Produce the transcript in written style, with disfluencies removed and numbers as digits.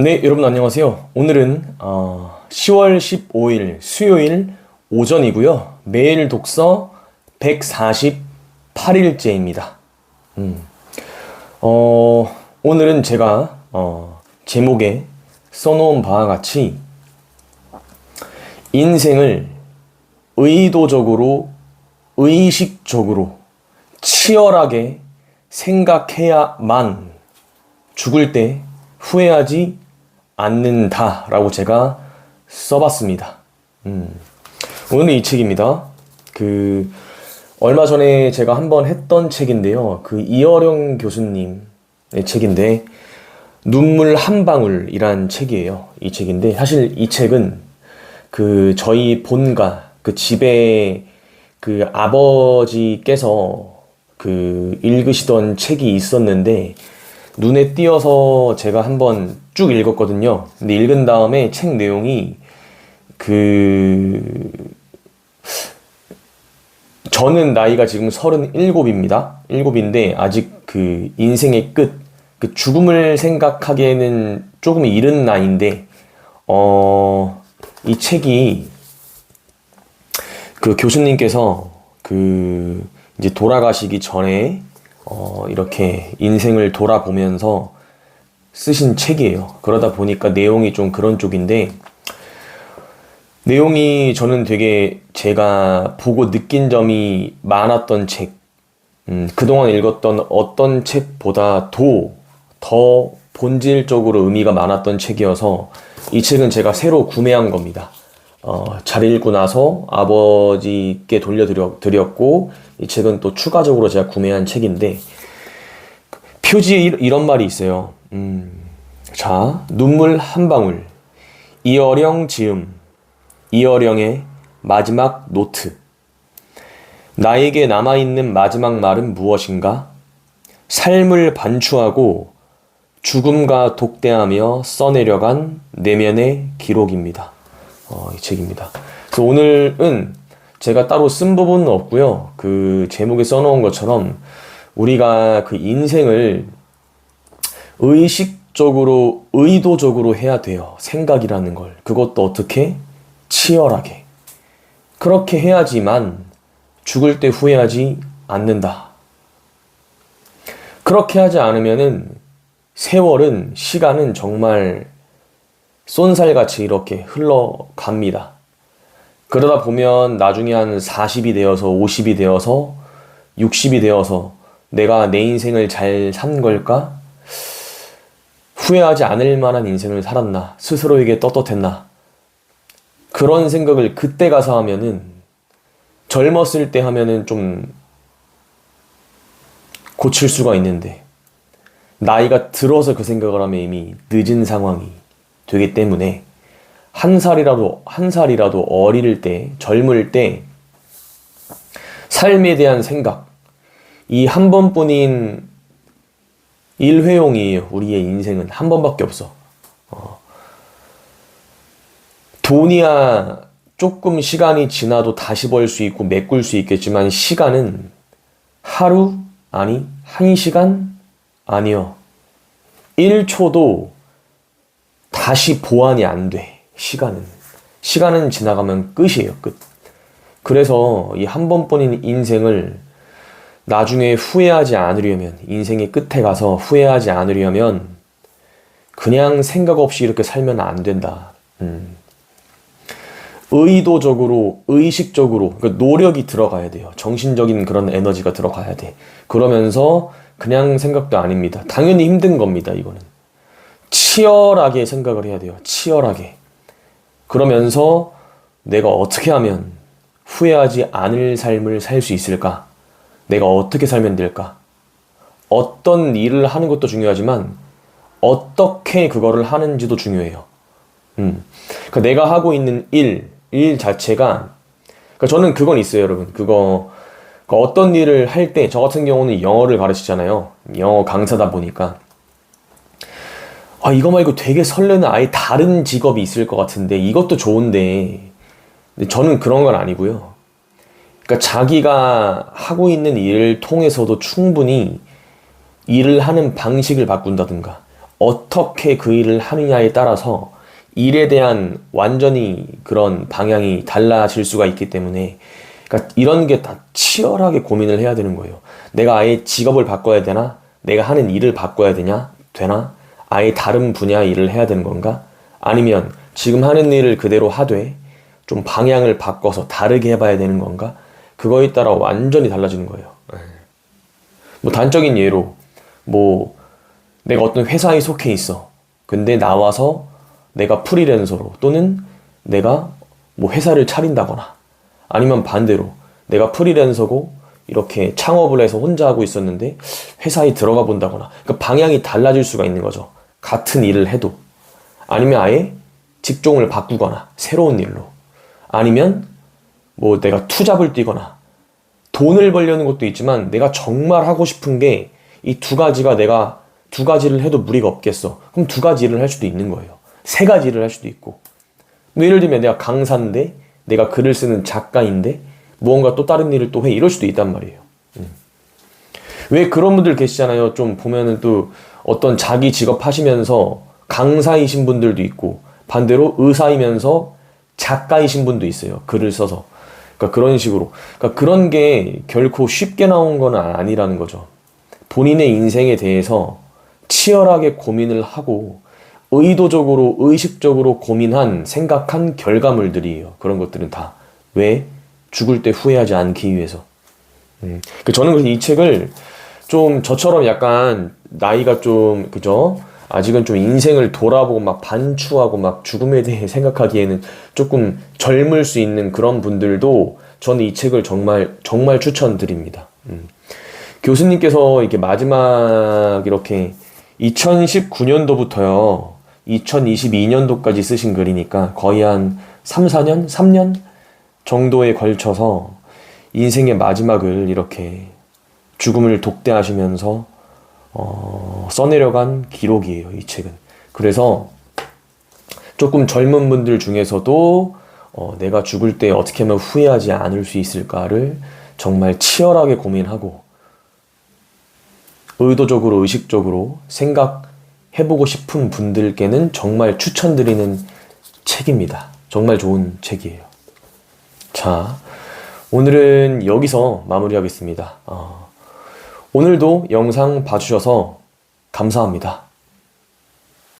네, 여러분 안녕하세요. 오늘은 10월 15일 수요일 오전이고요. 매일 독서 148일째입니다. 오늘은 제가 제목에 써놓은 바와 같이 인생을 의도적으로, 의식적으로, 치열하게 생각해야만 죽을 때 후회하지 않는다라고 제가 써봤습니다. 오늘은 이 책입니다. 얼마 전에 제가 한번 했던 책인데요. 이어령 교수님의 책인데, 눈물 한 방울이란 책이에요. 이 책인데, 사실 이 책은 저희 본가, 집에 아버지께서 읽으시던 책이 있었는데, 눈에 띄어서 제가 한번 쭉 읽었거든요. 근데 읽은 다음에 책 내용이 저는 나이가 지금 37입니다. 7인데 아직 인생의 끝, 죽음을 생각하기에는 조금 이른 나이인데, 이 책이 교수님께서 이제 돌아가시기 전에 이렇게 인생을 돌아보면서 쓰신 책이에요. 그러다 보니까 내용이 좀 그런 쪽인데, 내용이 저는 되게 제가 보고 느낀 점이 많았던 책, 그동안 읽었던 어떤 책보다도 더 본질적으로 의미가 많았던 책이어서 이 책은 제가 새로 구매한 겁니다. 잘 읽고 나서 아버지께 돌려드렸고, 이 책은 또 추가적으로 제가 구매한 책인데, 표지에 이런 말이 있어요. 자, 눈물 한 방울, 이어령 지음, 이어령의 마지막 노트. 나에게 남아있는 마지막 말은 무엇인가? 삶을 반추하고 죽음과 독대하며 써내려간 내면의 기록입니다. 이 책입니다. 그래서 오늘은 제가 따로 쓴 부분은 없고요. 제목에 써놓은 것처럼 우리가 인생을 의식적으로, 의도적으로 해야 돼요. 생각이라는 걸. 그것도 어떻게? 치열하게. 그렇게 해야지만 죽을 때 후회하지 않는다. 그렇게 하지 않으면은 세월은, 시간은 정말 쏜살같이 이렇게 흘러갑니다. 그러다 보면 나중에 한 40이 되어서, 50이 되어서, 60이 되어서 내가 내 인생을 잘 산 걸까? 후회하지 않을 만한 인생을 살았나? 스스로에게 떳떳했나? 그런 생각을 그때 가서 하면은, 젊었을 때 하면은 좀 고칠 수가 있는데, 나이가 들어서 그 생각을 하면 이미 늦은 상황이 되기 때문에, 한 살이라도 어릴 때, 젊을 때, 삶에 대한 생각, 이 한 번뿐인 일회용이에요. 우리의 인생은 한 번밖에 없어. 돈이야 조금 시간이 지나도 다시 벌 수 있고 메꿀 수 있겠지만, 시간은 하루, 아니 1시간, 아니요 1초도 다시 보완이 안 돼. 시간은 지나가면 끝이에요. 끝. 그래서 이 한 번뿐인 인생을 나중에 후회하지 않으려면, 인생의 끝에 가서 후회하지 않으려면 그냥 생각 없이 이렇게 살면 안 된다. 의도적으로, 의식적으로, 노력이 들어가야 돼요. 정신적인 그런 에너지가 들어가야 돼. 그러면서 그냥 생각도 아닙니다. 당연히 힘든 겁니다. 이거는 치열하게 생각을 해야 돼요. 치열하게. 그러면서 내가 어떻게 하면 후회하지 않을 삶을 살 수 있을까? 내가 어떻게 살면 될까? 어떤 일을 하는 것도 중요하지만 어떻게 그거를 하는지도 중요해요. 그러니까 내가 하고 있는 일 자체가, 저는 그건 있어요, 여러분. 어떤 일을 할 때, 저 같은 경우는 영어를 가르치잖아요. 영어 강사다 보니까, 이거 말고 되게 설레는 아예 다른 직업이 있을 것 같은데, 이것도 좋은데, 근데 저는 그런 건 아니고요. 그러니까 자기가 하고 있는 일을 통해서도 충분히 일을 하는 방식을 바꾼다든가, 어떻게 그 일을 하느냐에 따라서 일에 대한 완전히 그런 방향이 달라질 수가 있기 때문에, 그러니까 이런 게 다 치열하게 고민을 해야 되는 거예요. 내가 아예 직업을 바꿔야 되나? 내가 하는 일을 바꿔야 되나? 아예 다른 분야의 일을 해야 되는 건가? 아니면 지금 하는 일을 그대로 하되 좀 방향을 바꿔서 다르게 해봐야 되는 건가? 그거에 따라 완전히 달라지는 거예요. 뭐 단적인 예로, 뭐 내가 어떤 회사에 속해 있어. 근데 나와서 내가 프리랜서로, 또는 내가 뭐 회사를 차린다거나, 아니면 반대로 내가 프리랜서고 이렇게 창업을 해서 혼자 하고 있었는데 회사에 들어가 본다거나, 그러니까 방향이 달라질 수가 있는 거죠. 같은 일을 해도. 아니면 아예 직종을 바꾸거나 새로운 일로, 아니면 뭐 내가 투잡을 뛰거나, 돈을 벌려는 것도 있지만 내가 정말 하고 싶은 게 이 두 가지가, 내가 두 가지를 해도 무리가 없겠어. 그럼 두 가지 일을 할 수도 있는 거예요. 세 가지 일을 할 수도 있고. 뭐 예를 들면 내가 강사인데, 내가 글을 쓰는 작가인데 무언가 또 다른 일을 또 해, 이럴 수도 있단 말이에요. 왜 그런 분들 계시잖아요. 좀 보면은 또 어떤 자기 직업 하시면서 강사이신 분들도 있고, 반대로 의사이면서 작가이신 분도 있어요. 글을 써서. 그러니까 그런 식으로. 그러니까 그런 게 결코 쉽게 나온 건 아니라는 거죠. 본인의 인생에 대해서 치열하게 고민을 하고 의도적으로, 의식적으로 고민한, 생각한 결과물들이에요. 그런 것들은 다. 왜? 죽을 때 후회하지 않기 위해서. 저는 그래서 이 책을 좀 저처럼 약간 나이가 좀, 그죠? 아직은 좀 인생을 돌아보고 막 반추하고 막 죽음에 대해 생각하기에는 조금 젊을 수 있는 그런 분들도 저는 이 책을 정말, 정말 추천드립니다. 교수님께서 이렇게 마지막 이렇게 2019년도부터요, 2022년도까지 쓰신 글이니까 거의 한 3, 4년? 3년 정도에 걸쳐서 인생의 마지막을 이렇게 죽음을 독대하시면서 써내려간 기록이에요, 이 책은. 그래서 조금 젊은 분들 중에서도 내가 죽을 때 어떻게 하면 후회하지 않을 수 있을까를 정말 치열하게 고민하고 의도적으로, 의식적으로 생각해보고 싶은 분들께는 정말 추천드리는 책입니다. 정말 좋은 책이에요. 자, 오늘은 여기서 마무리하겠습니다. 오늘도 영상 봐주셔서 감사합니다.